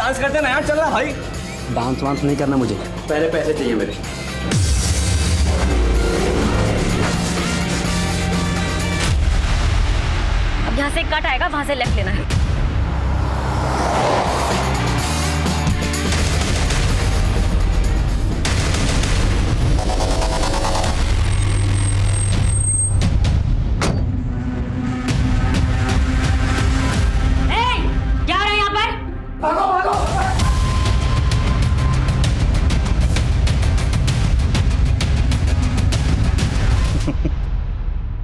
Dance करते नया चल रहा भाई। डांस वांस नहीं करना मुझे, पहले पैसे चाहिए मेरे। अब यहाँ से कट आएगा, वहां से लेफ्ट लेना है।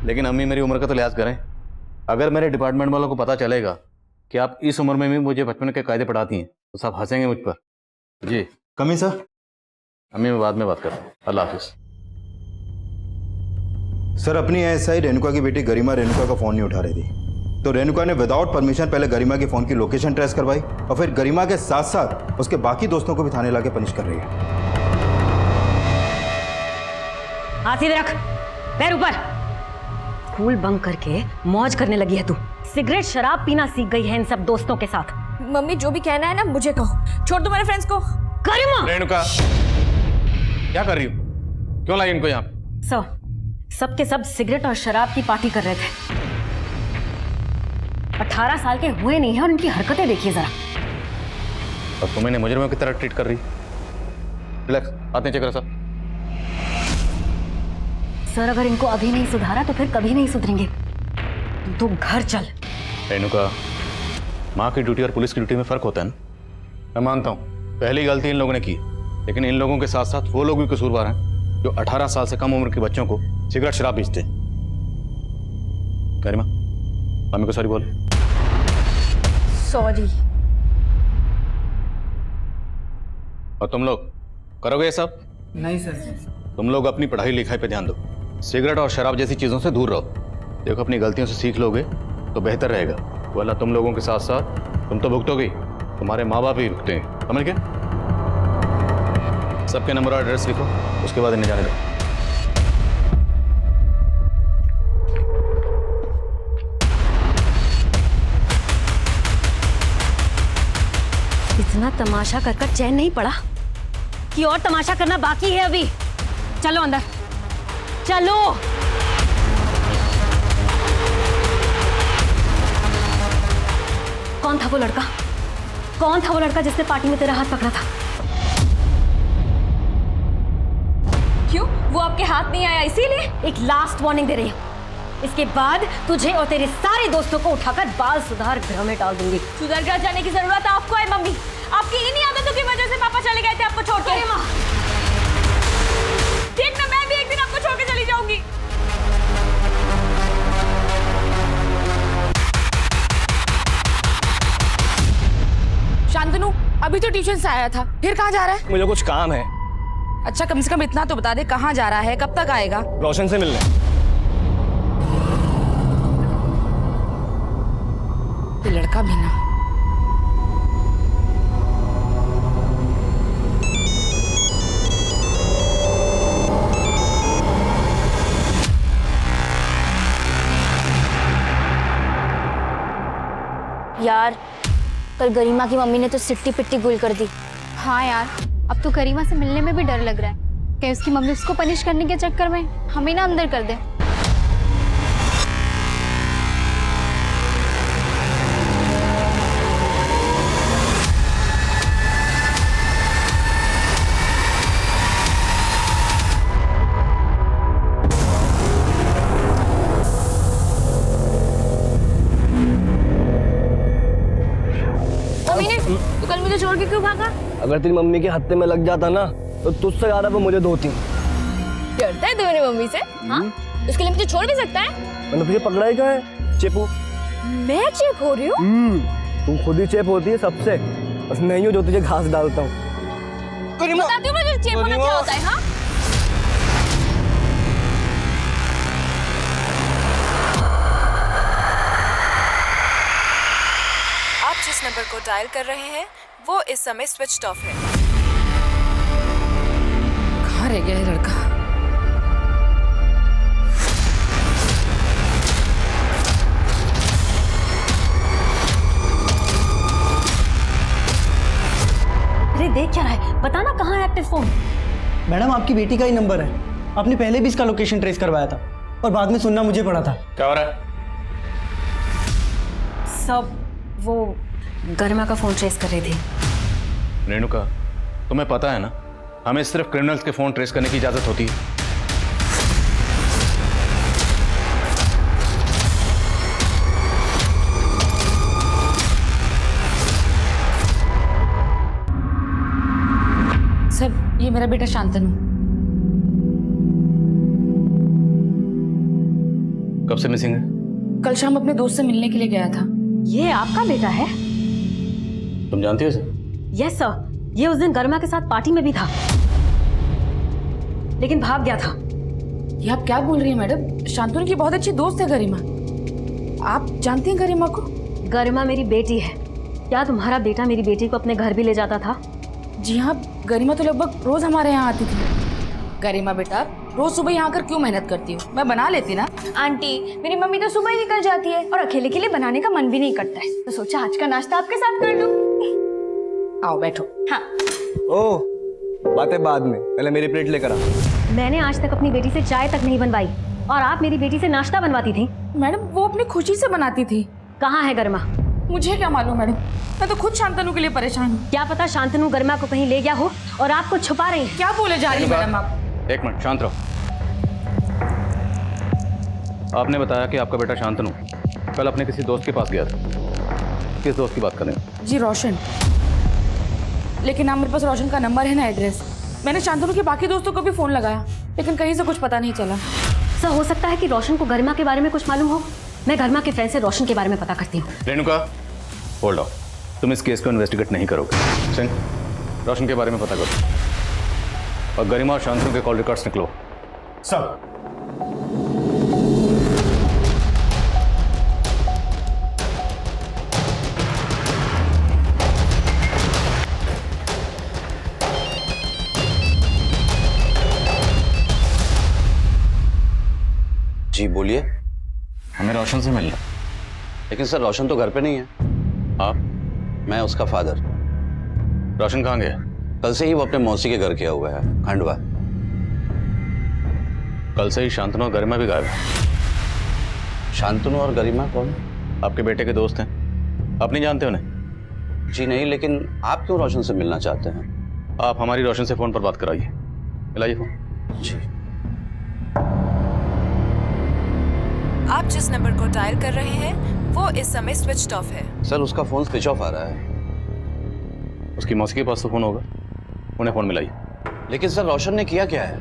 लेकिन अम्मी मेरी उम्र का तो लिहाज करें। अगर मेरे डिपार्टमेंट वालों को पता चलेगा कि आप इस उम्र में भी मुझे बचपन के कायदे पढ़ाती हैं तो सब हंसेंगे मुझ पर। जी कमी सर। अम्मी मैं बाद में बात करता हूँ, अल्लाह हाफिज। सर अपनी एएसआई रेणुका की बेटी गरिमा रेणुका का फोन नहीं उठा रही थी, तो रेणुका ने विदाउट परमिशन पहले गरिमा के फोन की लोकेशन ट्रेस करवाई और फिर गरिमा के साथ साथ उसके बाकी दोस्तों को भी थाने लाके पनिश कर रही है। हाथ सीधे रख, पैर ऊपर। स्कूल बंक करके मौज करने लगी है तू। सिगरेट शराब पीना सीख गई है इन सब दोस्तों के साथ। मम्मी जो भी कहना है ना मुझे कहो, छोड़ दो मेरे फ्रेंड्स को। गरिमा! रेणुका क्या कर रही हो? क्यों लाई इनको यहाँ? सब के सब सिगरेट और शराब की पार्टी कर रहे थे। 18 साल के हुए नहीं है और इनकी हरकतें देखिए जरा। और तुम इन्हें मुजरिमों की तरह ट्रीट कर रही। रिलैक्स, हाथ नीचे करो सर अगर इनको अभी नहीं सुधारा तो फिर कभी नहीं सुधरेंगे। तो घर चल। रेणुका, माँ की ड्यूटी और पुलिस की ड्यूटी में फर्क होता है ना। मैं मानता हूँ पहली गलती इन लोगों ने की, लेकिन इन लोगों के साथ साथ वो लोग भी कसूरवार हैं जो 18 साल से कम उम्र के बच्चों को सिगरेट शराब बेचते हैं। गरिमा, मम्मी को सॉरी बोल। सॉरी। और तुम लोग करोगे ये सब? नहीं सर। तुम लोग अपनी पढ़ाई लिखाई पे ध्यान दो, सिगरेट और शराब जैसी चीजों से दूर रहो। देखो अपनी गलतियों से सीख लोगे तो बेहतर रहेगा, वरना तुम लोगों के साथ साथ तुम तो भुगतोगे, तुम्हारे माँ बाप भी भुगतेंगे। समझ गए? सबके नंबर और एड्रेस लिखो, उसके बाद इन्हें जाने दो। इतना तमाशा कर कर चैन नहीं पड़ा कि और तमाशा करना बाकी है अभी। चलो अंदर चलो। कौन था वो लड़का? कौन था वो लड़का जिसने पार्टी में तेरा हाथ पकड़ा था? क्यों? वो आपके हाथ नहीं आया इसीलिए? एक लास्ट वार्निंग दे रही हूँ, इसके बाद तुझे और तेरे सारे दोस्तों को उठाकर बाल सुधार गृह में डाल दूंगी। सुधर कर जाने की जरूरत आपको है मम्मी। आपकी इन्हीं आदतों की वजह से पापा चले गए थे आपको छोड़ के। ठीक ना, मैं भी एक दिन आपको छोड़ के चली जाऊंगी। शांतनु अभी तो ट्यूशन से आया था, फिर कहाँ जा रहा है? मुझे कुछ काम है। अच्छा कम से कम इतना तो बता दे कहाँ जा रहा है, कब तक आएगा? रोशन से मिलने। ये लड़का भी ना। यार कल गरिमा की मम्मी ने तो सिट्टी पिट्टी गुल कर दी। हाँ यार, अब तो गरिमा से मिलने में भी डर लग रहा है कि उसकी मम्मी उसको पनिश करने के चक्कर में हमें ना अंदर कर दे। तू कल मुझे छोड़ के क्यों भागा? अगर तेरी मम्मी के हत्थे में लग जाता ना तो तुझसे ज्यादा वो मुझे धोती। डरता है तू मेरी मम्मी से? हाँ? उसके लिए मुझे छोड़ भी सकता है? मैंने तुझे पकड़ा ही कहाँ है? चेपू। मैं चेप हो रही हूँ? तू खुद ही चेप होती है सबसे, बस नहीं हो जो तुझे घास डालता हूँ। बताती हूँ मुझे चेप होना क्या होता है। हाँ? आप जिस नंबर को डायल कर रहे हैं वो इस समय स्विच ऑफ है। कहाँ रह गया है लड़का? देख क्या रहा है? बता ना कहाँ है एक्टिव फोन? मैडम आपकी बेटी का ही नंबर है। आपने पहले भी इसका लोकेशन ट्रेस करवाया था और बाद में सुनना मुझे पड़ा था। क्या हो रहा है? सब वो गरिमा का फोन ट्रेस कर रही थी। रेणुका, तुम्हें पता है ना, हमें सिर्फ क्रिमिनल्स के फोन ट्रेस करने की इजाजत होती है। सर, ये मेरा बेटा शांतनु। कब से मिसिंग है? कल शाम अपने दोस्त से मिलने के लिए गया था। ये आपका बेटा है? तुम जानती हो इसे? यस सर, ये उस दिन गरिमा के साथ पार्टी में भी था, लेकिन भाग गया था। ये आप क्या बोल रही हैं मैडम? शांतनु की बहुत अच्छी दोस्त है गरिमा। आप जानती हैं गरिमा को? गरिमा मेरी बेटी है। क्या तुम्हारा बेटा मेरी बेटी को अपने घर भी ले जाता था? जी हाँ, गरिमा तो लगभग रोज हमारे यहाँ आती थी। गरिमा बेटा, रोज सुबह यहाँ आकर क्यों मेहनत करती हो? मैं बना लेती ना। आंटी, मेरी मम्मी तो सुबह ही निकल जाती है और अकेले के लिए बनाने का मन भी नहीं करता है, तो सोचा आज का नाश्ता आपके साथ कर लूं। आओ बैठो। हाँ। ओ, बातें बाद में, पहले मेरी प्लेट लेकर आ। मैंने आज तक अपनी बेटी से चाय तक नहीं बनवाई और आप मेरी बेटी से नाश्ता बनवाती थी। मैडम, वो अपनी खुशी से बनाती थी। कहाँ है गरिमा? मुझे क्या मालूम मैडम, मैं तो खुद शांतनु के लिए परेशान हूँ। क्या पता शांतनु गरिमा को कहीं ले गया हो और आपको छुपा रही है। क्या बोले जा रही है मैडम आप? एक मिनट, शांत रहो। आपने बताया कि आपका बेटा शांतनु कल अपने किसी दोस्त के पास गया था। किस दोस्त की बात कर रहे हैं? जी रोशन। लेकिन ना मेरे पास रोशन का नंबर है ना एड्रेस। मैंने शांतनु के बाकी दोस्तों को भी फोन लगाया, लेकिन कहीं से कुछ पता नहीं चला। सर, हो सकता है कि रोशन को गरिमा के बारे में कुछ मालूम हो। मैं गरिमा के फ्रेंड से रोशन के बारे में पता करती हूँ। Renuka, hold on. तुम इस केस को इन्वेस्टिगेट नहीं करोगे। सिंह, रोशन के बारे में पता करो और गरिमा और शांतनु के कॉल रिकॉर्ड्स निकलो। सब जी बोलिए। हमें रोशन से मिलना। लेकिन सर रोशन तो घर पे नहीं है। आप? मैं उसका फादर। रोशन कहाँ गया? कल से ही वो अपने मौसी के घर गया हुआ है, खंडवा। कल से ही शांतनु और गरिमा भी गायब है। शांतनु और गरिमा कौन? आपके बेटे के दोस्त हैं, आप नहीं जानते उन्हें? जी नहीं, लेकिन आप क्यों रोशन से मिलना चाहते हैं? आप हमारी रोशन से फोन पर बात कराइए। मिलाइए फोन। जी। आप जिस नंबर को डायल कर रहे हैं वो इस समय स्विच ऑफ है। सर उसका फोन स्विच ऑफ आ रहा है। उसकी मौसी के पास तो फोन होगा, उन्हें फोन मिलाइए। लेकिन सर रोशन ने किया क्या है?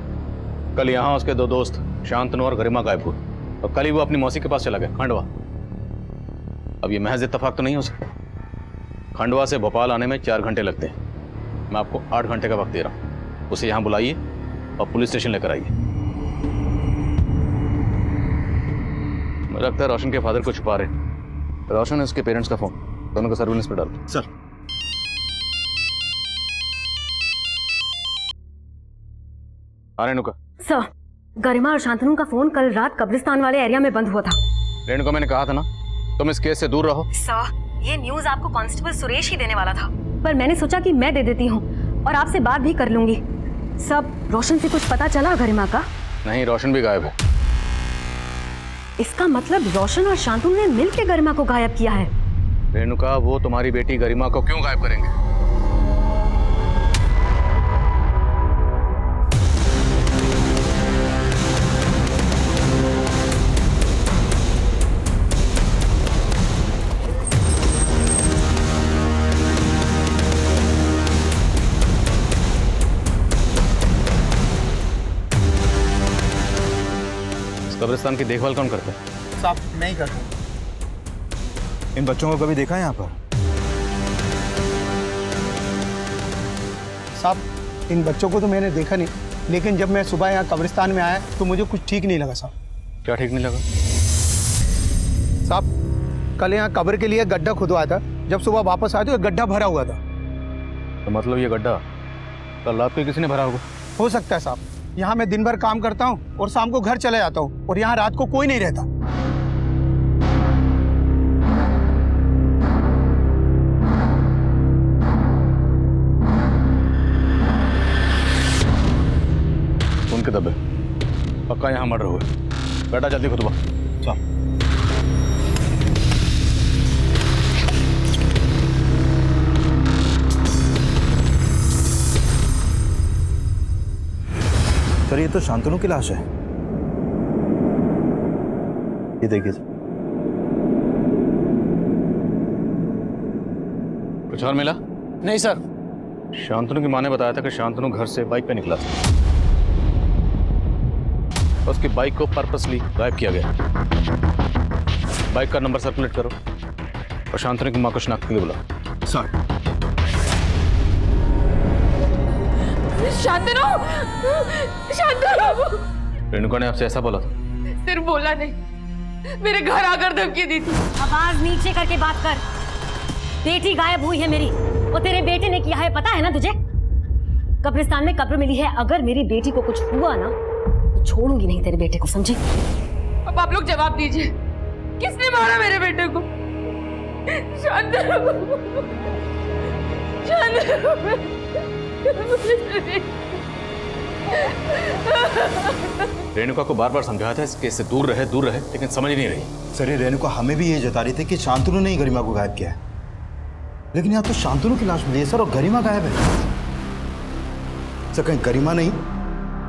कल यहाँ उसके दो दोस्त शांतनु और गरिमा गायब हुए और कल ही वो अपनी मौसी के पास चला गया, खंडवा। अब ये महज इत्तेफाक तो नहीं हो सकता। खंडवा से भोपाल आने में 4 घंटे लगते हैं। मैं आपको 8 घंटे का वक्त दे रहा हूँ। उसे यहाँ बुलाइए और पुलिस स्टेशन लेकर आइए। मुझे लगता है रोशन के फादर को छुपा रहे। रोशन है उसके पेरेंट्स का फोन, दोनों को सर्विलेंस पे डालो। सर। रेणुका। सर, गरिमा और शांतनु का फोन कल रात कब्रिस्तान वाले एरिया में बंद हुआ था। रेणुका, मैंने कहा था ना तुम इस केस से दूर रहो। सर, ये न्यूज़ आपको कांस्टेबल सुरेश ही देने वाला था, पर मैंने सोचा कि मैं दे देती हूँ और आपसे बात भी कर लूंगी। सब रोशन से कुछ पता चला गरिमा का? नहीं, रोशन भी गायब है। इसका मतलब रोशन और शांतनु ने मिलकर गरिमा को गायब किया है। रेणुका, वो तुम्हारी बेटी गरिमा को क्यों गायब करेंगे? कब्रिस्तान की देखभाल कौन करता है? साहब नहीं करता। इन बच्चों को कभी देखा है यहाँ पर? साहब इन बच्चों को तो मैंने देखा नहीं, लेकिन जब मैं सुबह यहाँ कब्रिस्तान में आया तो मुझे कुछ ठीक नहीं लगा साहब। क्या ठीक नहीं लगा? साहब कल यहाँ कब्र के लिए गड्ढा खुदवाया था, जब सुबह वापस आए तो गड्ढा भरा हुआ था। तो मतलब ये गड्ढा कल रात को किसी ने भरा होगा? हो सकता है साहब। यहाँ मैं दिन भर काम करता हूँ और शाम को घर चले जाता हूँ और यहाँ रात को कोई नहीं रहता। दबे, पक्का यहाँ मर्डर हुआ। बेटा जल्दी खुतबा चल। सर ये तो शांतनु की लाश है। ये देखिए सर। कुछ और मिला? नहीं सर। शांतनु की माँ ने बताया था कि शांतनु घर से बाइक पे निकला था। उसकी बाइक को पर्पसली गायब किया गया। बाइक का नंबर सर्कुलेट करो और शांतनु की माँ को शनाख्त के लिए बुलाओ। सर शांतनु, शांतनु। रेणुका ने आपसे ऐसा बोला था? सिर्फ बोला नहीं, मेरे घर आकर धमकी दी थी। आवाज नीचे करके बात कर। बेटी गायब हुई है मेरी, वो तेरे बेटे ने किया है, पता है ना तुझे? कब्रिस्तान में कब्र मिली है। अगर मेरी बेटी को कुछ हुआ ना तो छोड़ूंगी नहीं तेरे बेटे को, समझे? अब आप लोग जवाब दीजिए, किसने मारा मेरे बेटे को? शांतनु, शांतनु। रेणुका को बार बार समझाया था इस केस से दूर रहे, लेकिन समझ ही नहीं रही। सर ये रेणुका हमें भी ये जता रही थी कि शांतनु ने ही गरिमा को गायब किया है, लेकिन यहाँ तो शांतनु की लाश मिली है सर और गरिमा गायब है। सर कहीं गरिमा नहीं,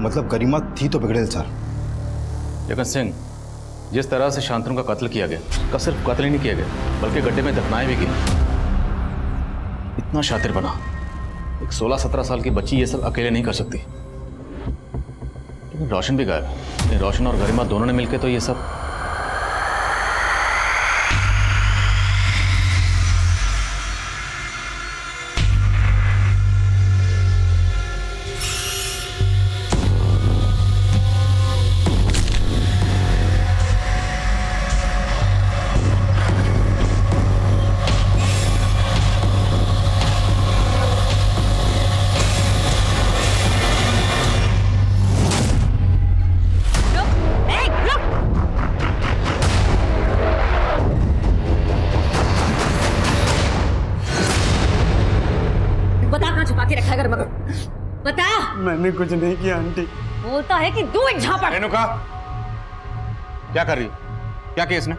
मतलब गरिमा थी तो बिगड़ेल सर। जगन सिंह, जिस तरह से शांतनु का कत्ल किया गया, उसका सिर्फ कत्ल ही नहीं किया गया बल्कि गड्ढे में दफनाए भी गए। इतना शातिर बना, एक 16-17 साल की बच्ची ये सब अकेले नहीं कर सकती। लेकिन रोशन भी गायब है। रोशन और गरिमा दोनों ने मिलकर तो ये सब। बता। मैंने कुछ नहीं किया आंटी। बोलता है कि तू एक झापड़। रेणुका क्या कर रही हो? क्या किया इसने?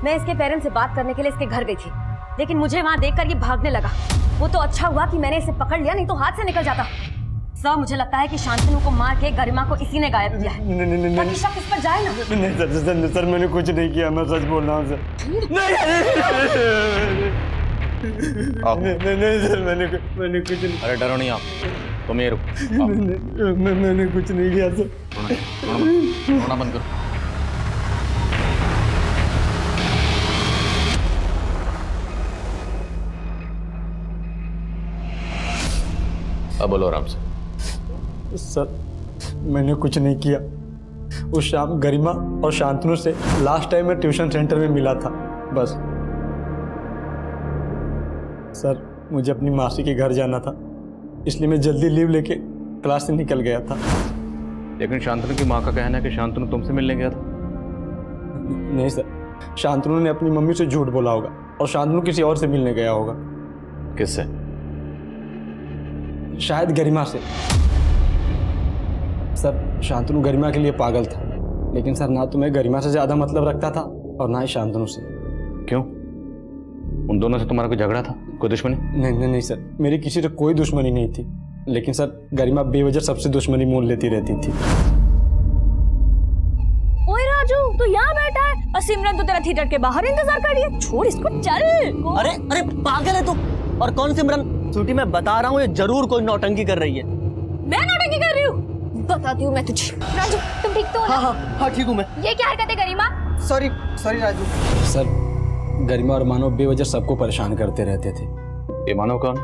मैं इसके पेरेंट्स से बात करने के लिए इसके घर गई थी, लेकिन मुझे वहां देखकर ये भागने लगा। वो तो अच्छा हुआ कि मैंने इसे पकड़ लिया, नहीं तो हाथ से निकल जाता। सर मुझे लगता है कि शांतनु को मार के गरिमा को इसी ने गायब किया है। ताकि शक इस पर जाए ना। नहीं सर मैंने कुछ नहीं किया, मैं सच बोल रहा हूँ सर। नहीं सर मैंने कुछ नहीं। अरे डरो नहीं आप, तुम ये रुको। मैंने कुछ नहीं किया सर। रोना बंद करो। अब बोलो आराम से। सर मैंने कुछ नहीं किया। उस शाम गरिमा और शांतनु से लास्ट टाइम मैं ट्यूशन सेंटर में मिला था, बस। सर मुझे अपनी मासी के घर जाना था, इसलिए मैं जल्दी लीव लेके क्लास से निकल गया था। लेकिन शांतनु की माँ का कहना है कि शांतनु तुमसे मिलने गया था। नहीं सर, शांतनु ने अपनी मम्मी से झूठ बोला होगा और शांतनु किसी और से मिलने गया होगा। किससे? शायद गरिमा से। सर शांतनु गरिमा के लिए पागल था, लेकिन सर ना तो मैं गरिमा से ज्यादा मतलब रखता था और ना ही शांतनु से। क्यों? उन दोनों से तुम्हारा कोई झगड़ा था, कोई दुश्मनी? नहीं सर, मेरी किसी से कोई दुश्मनी नहीं थी, लेकिन सर गरिमा बेवजह सबसे दुश्मनी मोल लेती रहती थी। ओए राजू, तू यहाँ बैठा है और सिमरन तो तेरा थिएटर के बाहर इंतजार कर रही है। छोड़ इसको, चल। अरे अरे पागल है तू। और कौन सिमरन? छुट्टी मैं बता रहा हूँ, ये जरूर कोई नौटंकी कर रही है। मैं नौटंकी कर रही हूँ? बताती हूँ मैं तुझे। राजू तुम ठीक तो हो ना? हाँ ठीक हूँ मैं। ये क्या हरकत है गरिमा? सॉरी राजू। सर गरिमा और मानव बेवजह सबको परेशान करते रहते थे। ये मानव कौन?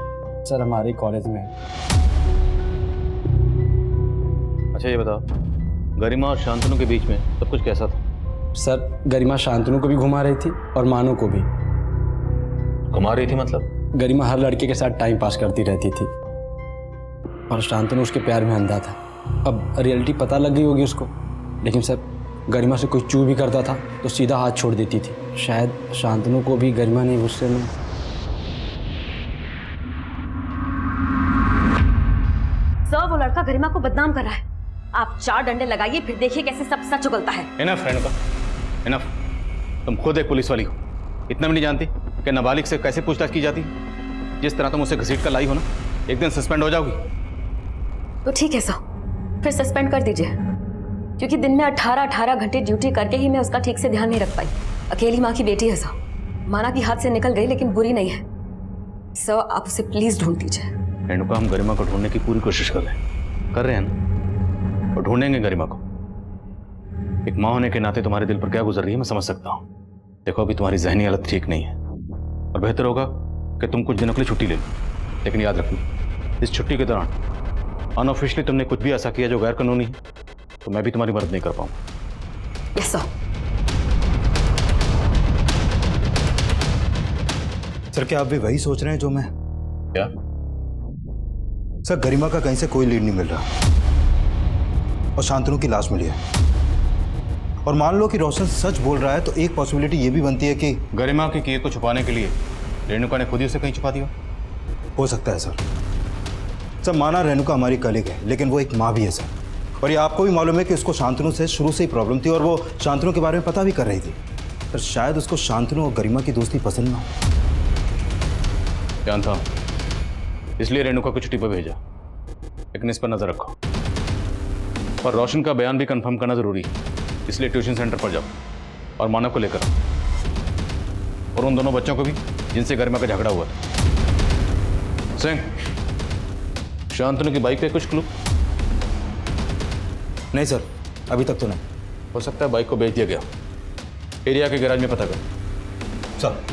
सर हमारे कॉलेज में है। अच्छा ये बताओ, गरिमा और शांतनु के बीच में सब कुछ कैसा था? सर गरिमा शांतनु को भी घुमा रही थी और मानव को भी। घुमा रही थी मतलब? गरिमा हर लड़के के साथ टाइम पास करती रहती थी और शांतनु उसके प्यार में अंधा था। अब रियलिटी पता लग गई होगी उसको, लेकिन सर गरिमा से कोई चू भी करता था तो सीधा हाथ छोड़ देती थी। शायद शांतनु को भी गरिमा ने गुस्से में। सर वो लड़का गरिमा को बदनाम कर रहा है। आप 4 डंडे लगाइए, फिर देखिए कैसे सब सच उगलता है। Enough Renuka, enough. तुम खुद एक पुलिस वाली हो, इतना भी नहीं जानती कि नाबालिग से कैसे पूछताछ की जाती है? जिस तरह तुम उसे घसीट कर लाई हो ना, एक दिन सस्पेंड हो जाओगी। तो ठीक है सर, फिर सस्पेंड कर दीजिए, क्योंकि दिन में 18 घंटे ड्यूटी करके ही मैं उसका ठीक से ध्यान नहीं रख पाई। अकेली माँ की बेटी है सर, माना कि हाथ से निकल गई लेकिन बुरी नहीं है। सर आप उसे प्लीज ढूंढ दीजिए। रेणुका, हम गरिमा को ढूंढने की पूरी कोशिश कर रहे हैं ना, और ढूंढेंगे गरिमा को। एक माँ होने के नाते तुम्हारे दिल पर क्या गुजर रही है मैं समझ सकता हूँ। देखो अभी तुम्हारी जहनी हालत ठीक नहीं है, और बेहतर होगा कि तुम कुछ दिनों के लिए छुट्टी ले लो। लेकिन याद रखना, इस छुट्टी के दौरान अनऑफिशियली तुमने कुछ भी ऐसा किया जो गैर कानूनी है, तो मैं भी तुम्हारी मदद नहीं कर पाऊंगा। Yes sir. सर क्या आप भी वही सोच रहे हैं जो मैं? क्या? सर गरिमा का कहीं से कोई लीड नहीं मिल रहा, और शांतनु की लाश मिली है। और मान लो कि रोशन सच बोल रहा है तो एक पॉसिबिलिटी ये भी बनती है कि गरिमा के किए को छुपाने के लिए रेणुका ने खुद ही उसे कहीं छुपा दिया। हो सकता है सर। सर माना रेणुका हमारी कलीग है, लेकिन वो एक माँ भी है सर। और ये आपको भी मालूम है कि उसको शांतनु से शुरू से ही प्रॉब्लम थी, और वो शांतनु के बारे में पता भी कर रही थी। पर शायद उसको शांतनु और गरिमा की दोस्ती पसंद ना हो। जानता हूं, इसलिए रेणुका को छुट्टी पर भेजा, लेकिन इस पर नजर रखो। और रोशन का बयान भी कंफर्म करना जरूरी है, इसलिए ट्यूशन सेंटर पर जाओ और मानव को लेकर आओ, और उन दोनों बच्चों को भी जिनसे गरिमा का झगड़ा हुआ था। सिंह, शांतनु की बाइक पे कुछ क्लू? नहीं सर, अभी तक तो नहीं। हो सकता है बाइक को बेच दिया गया, एरिया के गैराज में पता कर। सर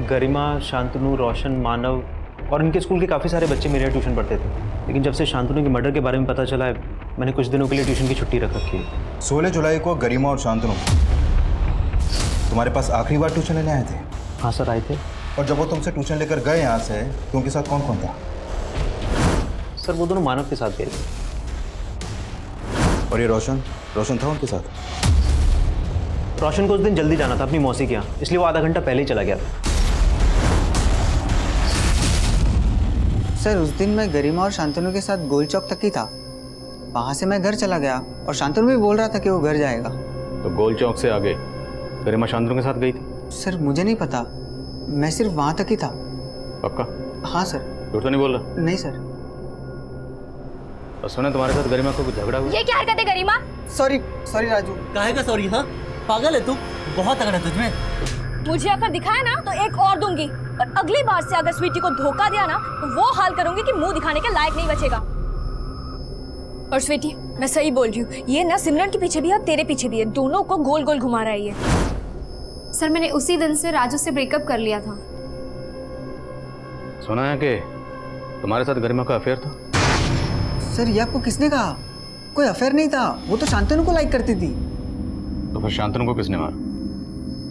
गरिमा, शांतनु, रोशन, मानव और इनके स्कूल के काफ़ी सारे बच्चे मेरे यहाँ ट्यूशन पढ़ते थे। लेकिन जब से शांतनु के मर्डर के बारे में पता चला है, मैंने कुछ दिनों के लिए ट्यूशन की छुट्टी रख रखी है। 16 जुलाई को गरिमा और शांतनु तुम्हारे पास आखिरी बार ट्यूशन लेने आए थे? हाँ सर, आए थे। और जब वो तुमसे ट्यूशन लेकर गए यहाँ से, तो उनके साथ कौन कौन था? सर वो दोनों मानव के साथ गए थे। और ये रोशन था उनके साथ? रोशन को उस दिन जल्दी जाना था अपनी मौसी के यहाँ, इसलिए वो आधा घंटा पहले ही चला गया था। सर उस दिन मैं गरिमा और शांतनु के साथ गोल चौक तक ही था, वहाँ से मैं घर चला गया, और शांतनु भी बोल रहा था कि वो घर जाएगा। तो गोल चौक से आगे गरिमा शांतनु के साथ गई थी? सर मुझे नहीं पता, मैं सिर्फ वहाँ तक ही था। पक्का? हाँ सर। झूठ तो नहीं बोल रहा? नहीं सर। और सुना तुम्हारे साथ गरिमा को कुछ झगड़ा हुआ? ये क्या हरकत है गरिमा? सॉरी राजू। काहे का सॉरी? हाँ पागल है तू, बहुत तगड़ा तुझमें। मुझे अगर दिखाया ना तो एक और दूंगी, और अगली बार से अगर स्वीटी को धोखा दिया ना तो वो हाल करूंगी कि मुंह दिखाने के लायक नहीं बचेगा। और स्वीटी मैं सही बोल रही हूँ, ये ना सिमरन के पीछे भी है और तेरे पीछे भी है, दोनों को गोल गोल घुमा रहा है ये। सर मैंने उसी दिन से राजू से ब्रेकअप कर लिया था। सुना है कि तुम्हारे साथ गरिमा का अफेयर था? सर ये आपको किसने कहा? कोई अफेयर नहीं था, वो तो शांतनु को लाइक करती थी। तो फिर शांतनु को किसने मारा?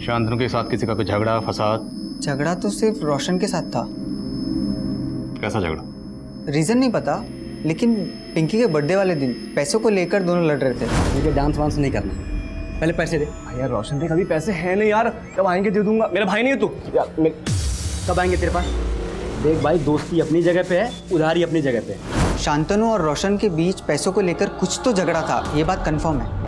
शांतनु के साथ किसी का कोई झगड़ा फसाद? झगड़ा तो सिर्फ रोशन के साथ था। कैसा झगड़ा? रीजन नहीं पता, लेकिन पिंकी के बर्थडे वाले दिन पैसों को लेकर दोनों लड़ रहे थे। मुझे डांस वांस नहीं करना, पहले पैसे दे। यार रोशन देख अभी पैसे हैं नहीं यार, कब आएंगे दे दूंगा। मेरा भाई नहीं है तू यार, कब आएंगे तेरे पास? देख भाई, दोस्ती अपनी जगह पे है, उधारी अपनी जगह पे है। शांतनु और रोशन के बीच पैसों को लेकर कुछ तो झगड़ा था, ये बात कंफर्म है।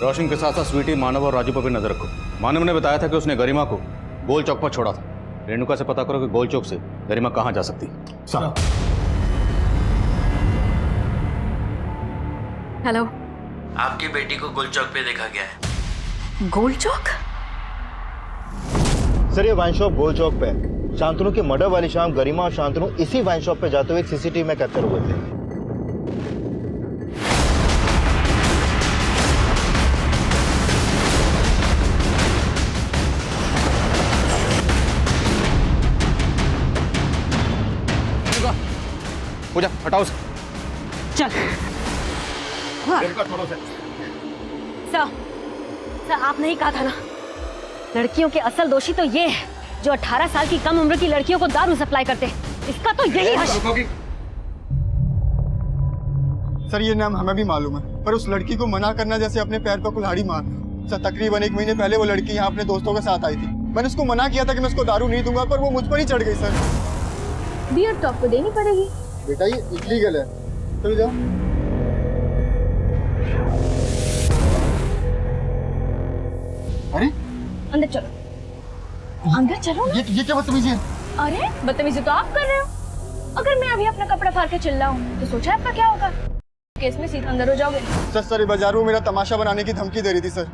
रोशन के साथ साथ स्वीटी, मानव और राजू पर भी नजर रखो। मानव ने बताया था कि उसने गरिमा को गोल चौक पर छोड़ा था। रेणुका से पता करो कि गोल चौक से गरिमा कहाँ जा सकती है। सर हेलो, आपकी बेटी को गोल चौक पे देखा गया है। गोल चौक? सर ये वाइन शॉप गोल चौक पे है। शांतनु के मर्डर वाली शाम गरिमा और शांतनु इसी वाइन शॉप पे जाते हुए सीसीटीवी में कैप्चर हुए थे। पूजा हटाओ उसे। चल रेणुका छोड़ो उसे। सर आपने ही कहा था ना, लड़कियों के असल दोषी तो ये है जो 18 साल की कम उम्र की लड़कियों को दारू सप्लाई करते हैं। इसका तो यही हश। सर ये नाम हमें भी मालूम है, पर उस लड़की को मना करना जैसे अपने पैर पर कुल्हाड़ी मारना। सर तकरीबन 1 महीने पहले वो लड़की यहाँ अपने दोस्तों के साथ आई थी। मैंने उसको मना किया था कि मैं उसको दारू नहीं दूंगा, पर वो मुझ पर ही चढ़ गई। सर बियर तो आपको देनी पड़ेगी। बेटा ये इलीगल है, चलो जाओ। अरे अंदर चलो, अंदर चलो। ये क्या बदतमीजी है? अरे बदतमीजी तो आप कर रहे हो। अगर मैं अभी अपना कपड़ा फाड़ के चिल्लाऊं तो सोचा आपका क्या होगा? केस में सीधा अंदर हो जाओगे। सर बाजार में मेरा तमाशा बनाने की धमकी दे रही थी। सर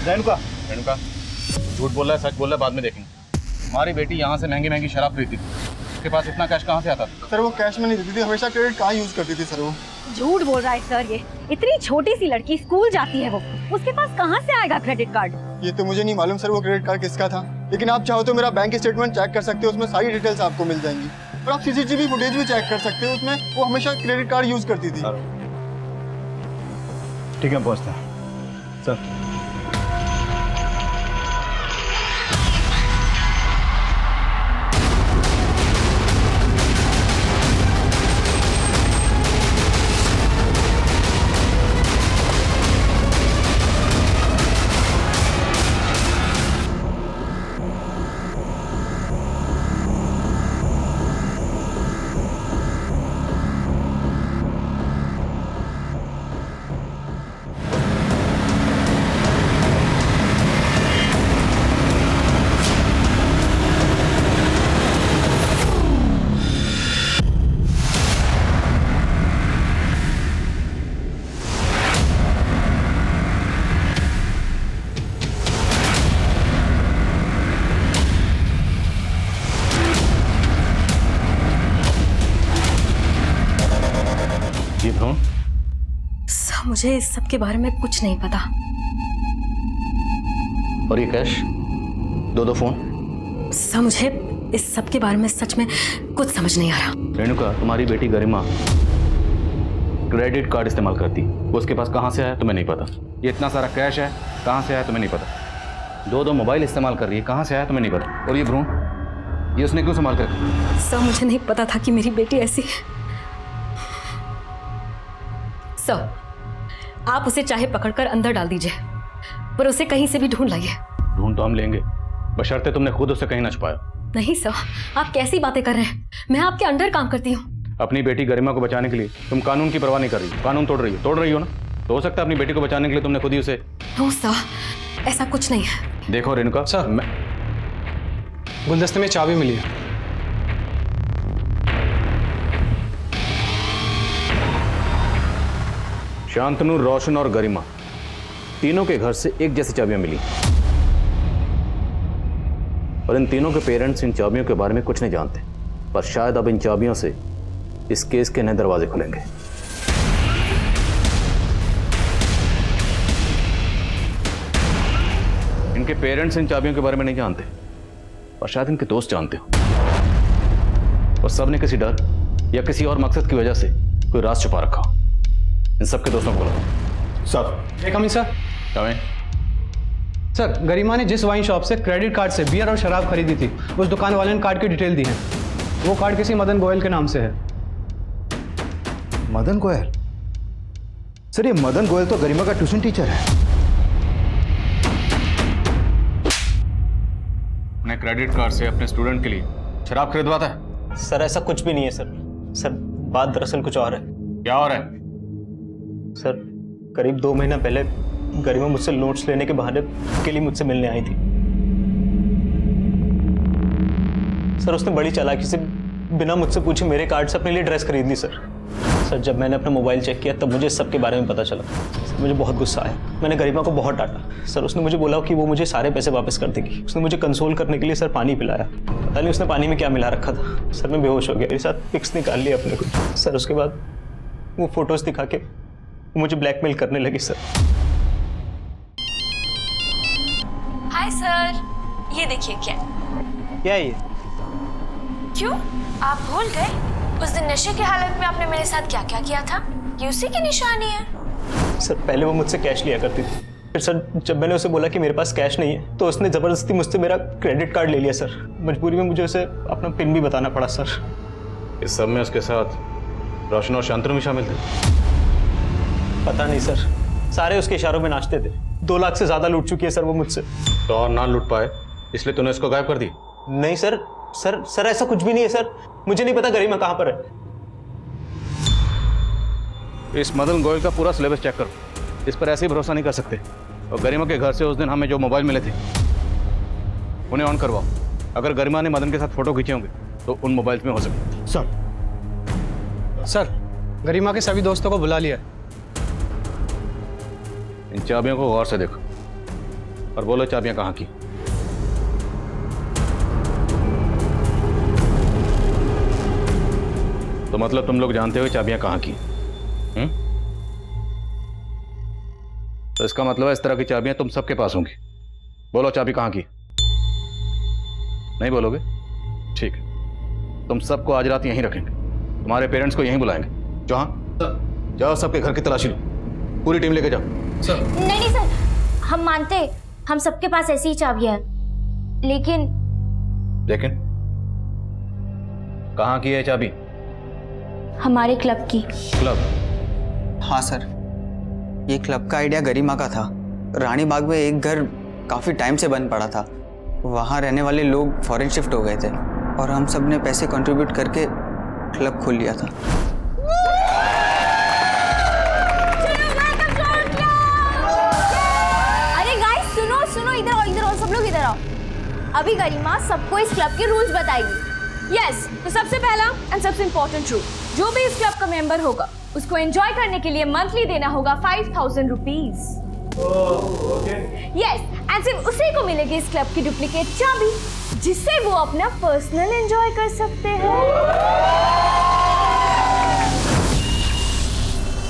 रेणुका रेणुका झूठ बोल रहा है सच बोल रहा है बाद में देखेंगे। हमारी बेटी यहाँ से महंगी महंगी शराब खरीदती थी, उसके पास इतना कैश कहाँ से आता था? सर वो कैश में नहीं देती थी, हमेशा क्रेडिट कार्ड यूज करती थी। सर वो झूठ बोल रहा है सर। ये इतनी छोटी सी लड़की स्कूल जाती है, वो उसके पास कहाँ से आएगा क्रेडिट कार्ड? ये तो मुझे नहीं मालूम सर वो क्रेडिट कार्ड किसका था, लेकिन आप चाहो तो मेरा बैंक स्टेटमेंट चेक कर सकते हो, उसमें सारी डिटेल्स आपको मिल जाएंगी। और आप सीसीटीवी फुटेज भी चेक कर सकते हो, उसमें वो हमेशा क्रेडिट कार्ड यूज करती थी। ठीक है पहुँचते हैं सर। सर मुझे इस सब के बारे में कुछ नहीं पता। और ये कैश, 2 फोन? सर मुझे इस सब के बारे में सच में कुछ समझ नहीं आ रहा। रेणुका तुम्हारी बेटी गरिमा क्रेडिट कार्ड इस्तेमाल करती, वो उसके पास कहाँ से आया तुम्हें नहीं पता। ये इतना सारा कैश है कहाँ से आया तुम्हें नहीं पता। 2 मोबाइल इस्तेमाल कर रही है, कहाँ से आया तुम्हें नहीं पता। और ये भ्रूण ये उसने क्यों संभाल कर? सर मुझे नहीं पता था कि मेरी बेटी ऐसी है। सर आप उसे चाहे पकड़कर अंदर डाल दीजिए, पर उसे कहीं से भी ढूंढ लाइए। ढूंढ तो हम लेंगे, बशर्ते तुमने खुद उसे कहीं ना छुपाया। नहीं सर, आप कैसी बातें कर रहे हैं? मैं आपके अंडर काम करती हूँ। अपनी बेटी गरिमा को बचाने के लिए तुम कानून की परवाह नहीं कर रही, कानून तोड़ रही हो ना। तो हो सकता है अपनी बेटी को बचाने के लिए तुमने खुद ही उसे। नो सर, ऐसा कुछ नहीं है। देखो रेणुका सर मैं गुलदस्ते में चाबी मिली है। शांतनु, रोशन और गरिमा तीनों के घर से एक जैसी चाबियां मिली, और इन तीनों के पेरेंट्स इन चाबियों के बारे में कुछ नहीं जानते। पर शायद अब इन चाबियों से इस केस के नए दरवाजे खुलेंगे। इनके पेरेंट्स इन चाबियों के बारे में नहीं जानते, और शायद इनके दोस्त जानते हो, और सब ने किसी डर या किसी और मकसद की वजह से कोई राज छुपा रखा हो। इन सबके दोस्तों को बुलाओ। सर एक सर। कमें। सर गरिमा ने जिस वाइन शॉप से क्रेडिट कार्ड से बियर और शराब खरीदी थी, उस दुकान वाले ने कार्ड की डिटेल दी है। वो कार्ड किसी मदन गोयल के नाम से है। मदन गोयल? सर ये मदन गोयल तो गरिमा का ट्यूशन टीचर है। अपने क्रेडिट कार्ड से अपने स्टूडेंट के लिए शराब खरीदवाता है? सर ऐसा कुछ भी नहीं है सर। सर बात दरअसल कुछ और है। क्या और है? सर करीब 2 महीना पहले गरिमा मुझसे नोट्स लेने के बहाने के लिए मुझसे मिलने आई थी। सर उसने बड़ी चालाकी से बिना मुझसे पूछे मेरे कार्ड से अपने लिए ड्रेस खरीद ली। सर जब मैंने अपना मोबाइल चेक किया तब मुझे सब के बारे में पता चला। सर मुझे बहुत गुस्सा आया। मैंने गरिमा को बहुत डांटा। सर उसने मुझे बोला कि वो मुझे सारे पैसे वापस कर देगी। उसने मुझे कंसोल करने के लिए सर पानी पिलाया। पता नहीं उसने पानी में क्या मिला रखा था। सर मैं बेहोश हो गया। मेरे साथ पिक्स निकाल लिया अपने को। सर उसके बाद वो फोटोज दिखा के मुझे ब्लैकमेल करने लगी। सर हाय सर, ये देखिए क्या क्या है ये? क्यों आप भूल गए उस दिन नशे की हालत में आपने मेरे साथ क्या क्या किया था, ये उसी की निशानी है। सर पहले वो मुझसे कैश लिया करती थी, फिर सर जब मैंने उसे बोला कि मेरे पास कैश नहीं है तो उसने ज़बरदस्ती मुझसे मेरा क्रेडिट कार्ड ले लिया सर। मजबूरी में मुझे उसे अपना पिन भी बताना पड़ा सर। इस सब में उसके साथ रोशन और शांतनु भी शामिल थे? पता नहीं सर, सारे उसके इशारों में नाचते थे। 2 लाख से ज़्यादा लूट चुकी है सर वो मुझसे। तो और ना लूट पाए इसलिए तूने उसको गायब कर दी? नहीं सर, सर ऐसा कुछ भी नहीं है सर। मुझे नहीं पता गरिमा कहाँ पर है। इस मदन गोयल का पूरा सिलेबस चेक करो, इस पर ऐसे ही भरोसा नहीं कर सकते। और गरिमा के घर से उस दिन हमें जो मोबाइल मिले थे उन्हें ऑन करवाओ। अगर गरिमा ने मदन के साथ फोटो खींचे होंगे तो उन मोबाइल्स में हो सकते। सर गरिमा के सभी दोस्तों को बुला लिया। इन चाबियों को गौर से देखो और बोलो चाबियां कहाँ की। तो मतलब तुम लोग जानते हो चाबियां कहाँ की? तो इसका मतलब है इस तरह की चाबियां तुम सबके पास होंगी। बोलो चाबी कहाँ की? नहीं बोलोगे? ठीक है, तुम सबको आज रात यहीं रखेंगे। तुम्हारे पेरेंट्स को यहीं बुलाएंगे। जाओ सबके घर की तलाशी लो, पूरी टीम लेके जाओ। नहीं सर, हम मानते, हम सबके पास ऐसी ही चाबियां हैं, लेकिन कहाँ की है चाबी? हमारे क्लब की। क्लब? हाँ सर, ये क्लब का आइडिया गरिमा का था। रानी बाग में एक घर काफ़ी टाइम से बंद पड़ा था, वहाँ रहने वाले लोग फॉरेन शिफ्ट हो गए थे और हम सब ने पैसे कंट्रीब्यूट करके क्लब खोल लिया था। अरे गाइस सुनो सुनो, इधर आओ सब लोग इधर आओ। अभी गरिमा सबको इस क्लब के रूल्स बताएगी। यस, तो सबसे पहला एंड सबसे इम्पोर्टेंट रूल, जो भी इस क्लब का मेंबर होगा उसको एंजॉय करने के लिए मंथली देना होगा 5000 रुपीज। यस, एंड सिर्फ उसी को मिलेगी इस क्लब की डुप्लीकेट चाबी, जिससे वो अपना पर्सनल एंजॉय कर सकते हैं।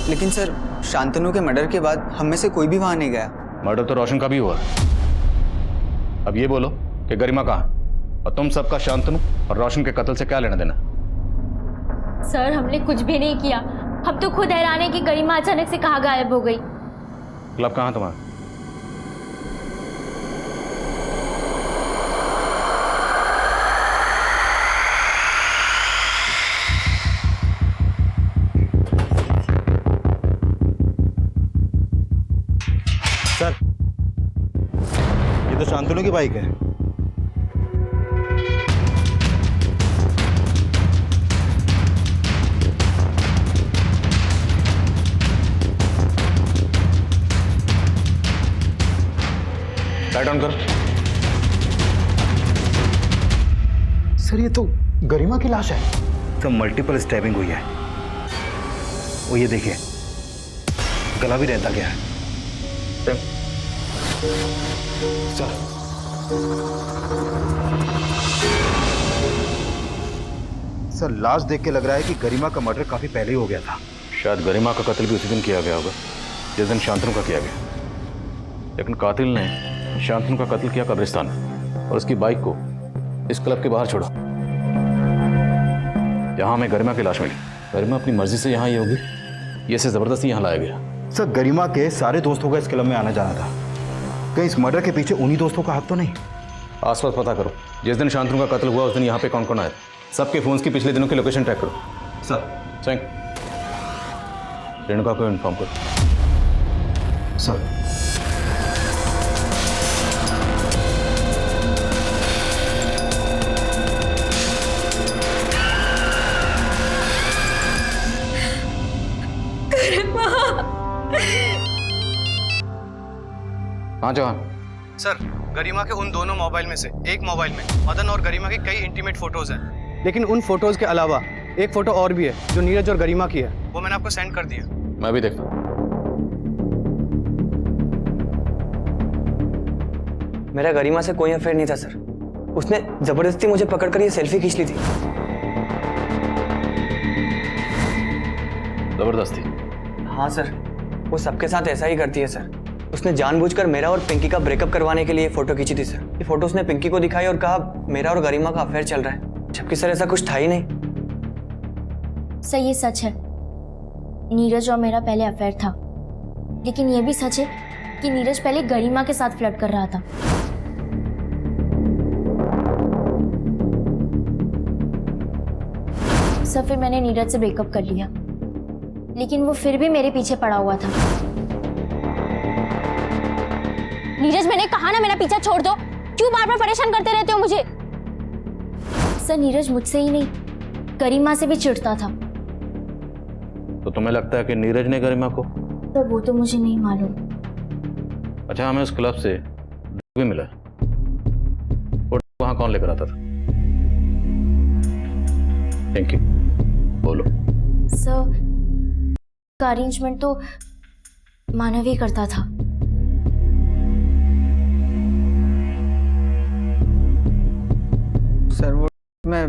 लेकिन सर, शांतनु के मर्डर के बाद हम में से कोई भी वहां नहीं गया। मर्डर तो रोशन का भी हुआ। अब ये बोलो कि गरिमा कहाँ है और तुम सबका शांतनु और रोशन के कत्ल से क्या लेना देना? सर हमने कुछ भी नहीं किया, हम तो खुद हैरान है कि गरिमा अचानक से कहाँ गायब हो गई। क्लब कहाँ तुम्हारा? सर, ये तो शांतनु की बाइक है। लाइट ऑन करो। सर ये तो गरिमा की लाश है। तो मल्टीपल स्टैबिंग हुई है। वो ये देखिए, गला भी रहता गया है। सर लाश देख के लग रहा है कि गरिमा का मर्डर काफी पहले ही हो गया था। शायद गरिमा का कत्ल भी उसी दिन किया गया होगा जिस दिन शांतनु का किया गया। लेकिन कातिल ने शांतनु का कत्ल किया कब्रिस्तान में और उसकी बाइक को इस क्लब के बाहर छोड़ा जहां हमें गरिमा की लाश मिली। गरिमा अपनी मर्जी से यहाँ ही होगी, ये इसे जबरदस्ती यहाँ लाया गया। सर गरिमा के सारे दोस्तों का इस क्लब में आना जाना था, कहीं इस मर्डर के पीछे उन्हीं दोस्तों का हाथ तो नहीं? आसपास पता करो, जिस दिन शांतनु का कत्ल हुआ उस दिन यहाँ पे कौन कौन आया, सबके फोन्स की पिछले दिनों की लोकेशन ट्रैक करो। सर रेणुका को इन्फॉर्म करो। सर हाँ जवान। सर गरिमा के उन दोनों मोबाइल में से एक मोबाइल में मदन और गरिमा के कई इंटीमेट फोटोज हैं, लेकिन उन फोटोज के अलावा एक फोटो और भी है जो नीरज और गरिमा की है, वो मैंने आपको सेंड कर दिया। मैं भी देखता हूँ। मेरा गरिमा से कोई अफेयर नहीं था सर, उसने जबरदस्ती मुझे पकड़कर ये सेल्फी खींच ली थी। जबरदस्ती? हाँ सर, वो सबके साथ ऐसा ही करती है सर। उसने जानबूझकर मेरा और पिंकी का ब्रेकअप करवाने के लिए फोटो खींची थी सर। ये फोटो उसने पिंकी को दिखाई और कहा मेरा और गरिमा का अफेयर चल रहा है, जबकि सर ऐसा कुछ था ही नहीं। सर ये सच है, नीरज और मेरा पहले अफेयर था, लेकिन ये भी सच है कि नीरज पहले गरिमा के साथ फ्लर्ट कर रहा था। सर फिर मैंने नीरज से ब्रेकअप कर लिया, लेकिन वो फिर भी मेरे पीछे पड़ा हुआ था। नीरज, मैंने कहा ना मेरा पीछा छोड़ दो, क्यों बार बार परेशान करते रहते हो मुझे? सर नीरज मुझसे ही नहीं, गरिमा से भी चिढ़ता था। तो तुम्हें लगता है कि नीरज ने गरिमा को? तो वो तो मुझे नहीं मालूम। अच्छा, हमें उस क्लब से भी मिला, और वहां कौन लेकर आता था? थैंक यू, बोलो। सर का अरेंजमेंट तो मानव ही करता था। सर वो मैं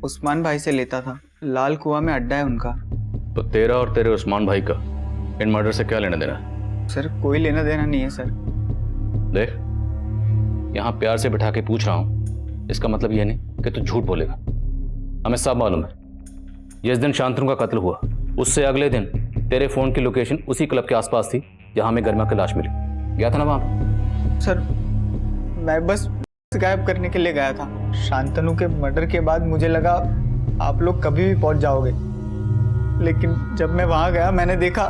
उस्मान भाई से लेता था, लाल कुआं में अड्डा है उनका। तो तेरा और तेरे उस्मान भाई का इन मर्डर से क्या लेना देना है? सर कोई लेना देना नहीं है सर। देख, यहाँ प्यार से बिठा के पूछ रहा हूँ, इसका मतलब यह नहीं कि तू झूठ बोलेगा। हमें सब मालूम है, जिस दिन शांतनु का कत्ल हुआ उससे अगले दिन तेरे फोन की लोकेशन उसी क्लब के आसपास थी जहां हमें गरिमा की लाश मिली। गया था ना वहां? सर मैं बस गायब करने के लिए गया था। शांतनु के मर्डर के बाद मुझे लगा आप लोग कभी भी पहुंच जाओगे, लेकिन जब मैं वहां गया मैंने देखा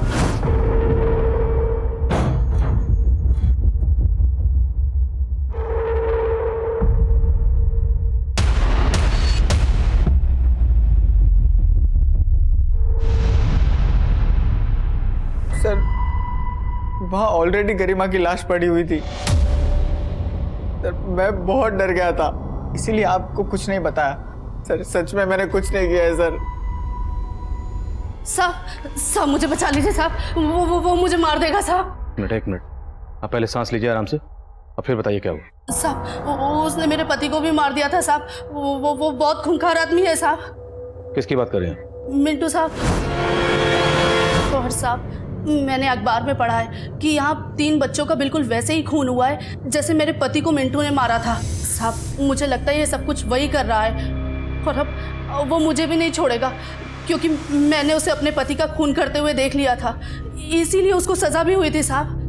सर वहां ऑलरेडी गरिमा की लाश पड़ी हुई थी। सर मैं बहुत डर गया था, इसीलिए आपको कुछ नहीं बताया। सर सच में मैंने कुछ नहीं किया है सर। साहब मुझे बचा लीजिए साहब, वो मुझे मार देगा साहब। एक मिनट, आप पहले सांस लीजिए आराम से, और फिर बताइए क्या हुआ। साहब उसने मेरे पति को भी मार दिया था साहब, वो बहुत खूंखार आदमी है साहब। किसकी बात कर रहे हैं? मिंटू साहब। और साहब मैंने अखबार में पढ़ा है कि यहाँ 3 बच्चों का बिल्कुल वैसे ही खून हुआ है जैसे मेरे पति को मिंटू ने मारा था। साहब मुझे लगता है ये सब कुछ वही कर रहा है, और अब वो मुझे भी नहीं छोड़ेगा, क्योंकि मैंने उसे अपने पति का खून करते हुए देख लिया था, इसीलिए उसको सजा भी हुई थी साहब।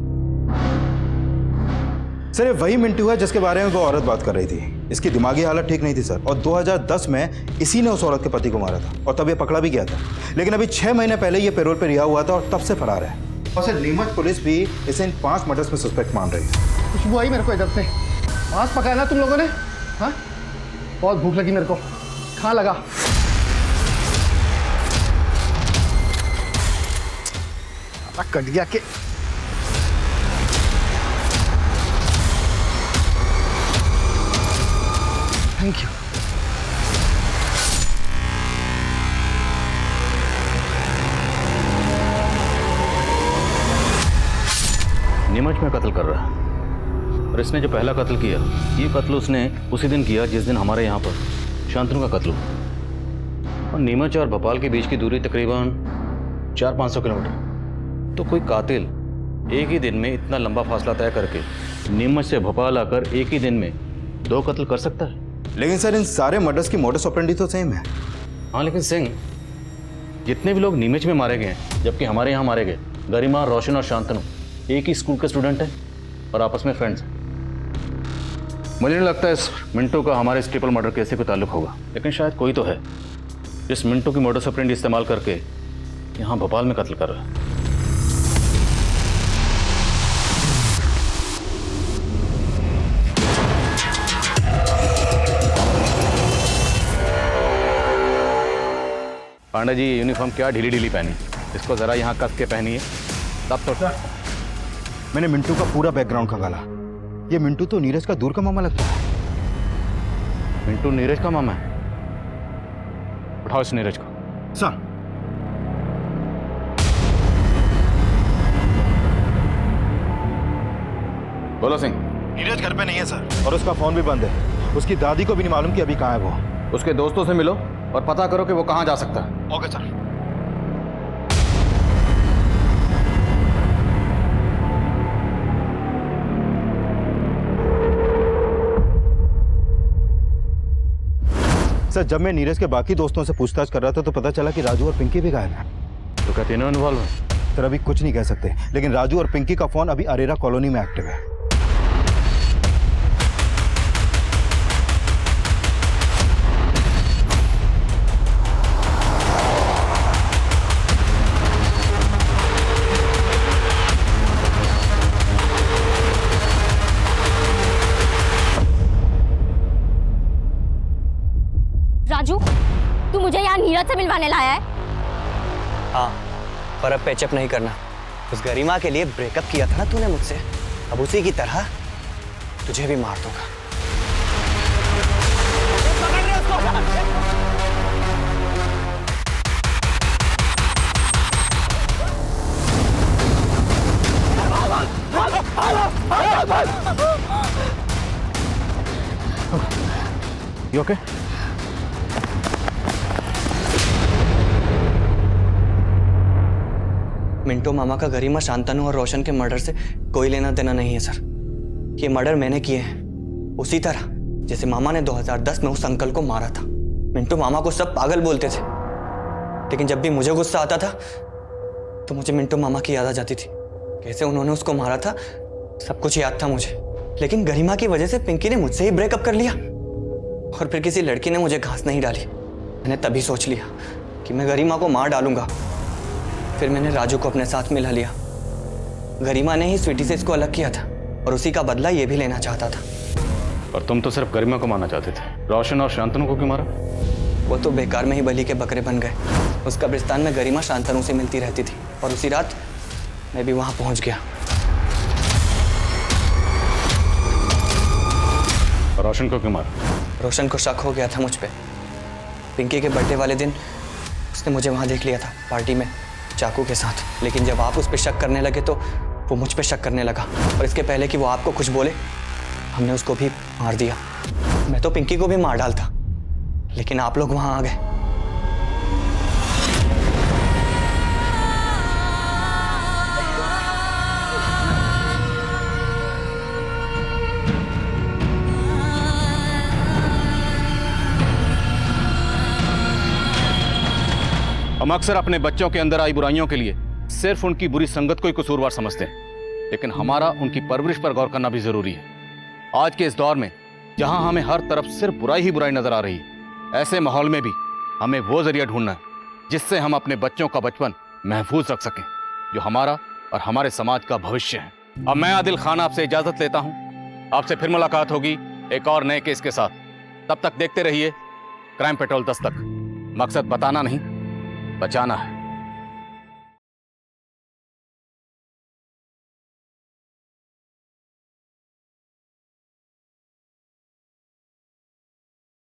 सर ये वही मिंटू है जिसके बारे में वो औरत बात कर रही थी। इसकी दिमागी हालत ठीक नहीं थी सर, और 2010 में इसी ने उस औरत के पति को मारा था, और तब ये पकड़ा भी गया था। लेकिन अभी 6 महीने पहले ये पैरोल पे रिहा हुआ था और तब से फरार है। और सर नीमच पुलिस भी इसे इन 5 मर्डर्स में सस्पेक्ट मान रही है। खुशबू आई मेरे को इधर से। मांस पकाया ना तुम लोगों ने? हाँ, बहुत भूख लगी मेरे को, खा लगा। कट गया के थैंक यू। नीमच में कत्ल कर रहा है, और इसने जो पहला कत्ल किया, ये कत्ल उसने उसी दिन किया जिस दिन हमारे यहाँ पर शांतनु का कत्ल हुआ। और नीमच और भोपाल के बीच की दूरी तकरीबन 400-500 किलोमीटर। तो कोई कातिल एक ही दिन में इतना लंबा फासला तय करके नीमच से भोपाल आकर एक ही दिन में 2 कत्ल कर सकता है? लेकिन सर इन सारे मर्डर्स की मोडस ऑपरेंडी तो सेम है। हाँ, लेकिन सिंह, जितने भी लोग नीमच में मारे गए हैं, जबकि हमारे यहाँ मारे गए गरिमा, रोशन और शांतनु एक ही स्कूल के स्टूडेंट हैं और आपस में फ्रेंड्स हैं। मुझे नहीं लगता इस मिंटू का हमारे इस ट्रिपल मर्डर केस से कोई ताल्लुक होगा, लेकिन शायद कोई तो है जिस मिंटू की मोडस ऑपरेंडी इस्तेमाल करके यहाँ भोपाल में कत्ल कर रहा है। पांडा जी, यूनिफॉर्म क्या ढीली ढीली पहनी, इसको जरा यहाँ कस के पहनिए तब तो। मैंने मिंटू का पूरा बैकग्राउंड खंगाला। ये मिंटू तो नीरज का दूर का मामा लगता है। मिंटू नीरज का मामा है? उठाओ इस नीरज को। सर बोलो सिंह। नीरज घर पे नहीं है सर, और उसका फोन भी बंद है। उसकी दादी को भी नहीं मालूम कि अभी कहाँ है वो। उसके दोस्तों से मिलो और पता करो कि वो कहाँ जा सकता है। Okay sir. सर जब मैं नीरज के बाकी दोस्तों से पूछताछ कर रहा था तो पता चला कि राजू और पिंकी भी गायब हैं। तो क्या तीनों इन्वॉल्व हैं? सर अभी कुछ नहीं कह सकते, लेकिन राजू और पिंकी का फोन अभी अरेरा कॉलोनी में एक्टिव है। राजू, तू मुझे यहाँ नीरज से मिलवाने लाया है? हाँ, पर अब पैचअप नहीं करना। उस गरिमा के लिए ब्रेकअप किया था ना तूने मुझसे, अब उसी की तरह तुझे भी मार दूंगा। You okay? मिंटो मामा का गरिमा, शांतनु और रोशन के मर्डर से कोई लेना देना नहीं है सर। ये मर्डर मैंने किए हैं, उसी तरह जैसे मामा ने 2010 में उस अंकल को मारा था। मिंटो मामा को सब पागल बोलते थे, लेकिन जब भी मुझे गुस्सा आता था तो मुझे मिंटो मामा की याद आ जाती थी। कैसे उन्होंने उसको मारा था सब कुछ याद था मुझे। लेकिन गरिमा की वजह से पिंकी ने मुझसे ही ब्रेकअप कर लिया और फिर किसी लड़की ने मुझे घास नहीं डाली। मैंने तभी सोच लिया कि मैं गरिमा को मार डालूंगा। फिर मैंने राजू को अपने साथ मिला लिया। गरिमा ने ही स्वीटी से इसको अलग किया था और उसी का बदला ये भी लेना चाहता था। और तुम तो सिर्फ गरिमा को मारना चाहते थे, रोशन और शांतनु को क्यों मारा? वो तो बेकार में ही बलि के बकरे बन गए। उस कब्रिस्तान में गरिमा शांतनु से मिलती रहती थी और उसी रात मैं भी वहां पहुंच गया। रोशन को क्यों मारा? रोशन को शक हो गया था मुझ पे। पिंकी के बर्थडे वाले दिन उसने मुझे वहां देख लिया था पार्टी में चाकू के साथ। लेकिन जब आप उस पर शक करने लगे तो वो मुझ पे शक करने लगा और इसके पहले कि वो आपको कुछ बोले हमने उसको भी मार दिया। मैं तो पिंकी को भी मार डालता, लेकिन आप लोग वहां आ गए। हम अक्सर अपने बच्चों के अंदर आई बुराइयों के लिए सिर्फ उनकी बुरी संगत को ही कसूरवार समझते हैं, लेकिन हमारा उनकी परवरिश पर गौर करना भी जरूरी है। आज के इस दौर में जहां हमें हर तरफ सिर्फ बुराई ही बुराई नजर आ रही है, ऐसे माहौल में भी हमें वो जरिया ढूंढना है जिससे हम अपने बच्चों का बचपन महफूज रख सकें, जो हमारा और हमारे समाज का भविष्य है। अब मैं आदिल खान आपसे इजाजत लेता हूं। आपसे फिर मुलाकात होगी एक और नए केस के साथ। तब तक देखते रहिए क्राइम पेट्रोल 10 तक। मकसद बताना नहीं, बचाना है।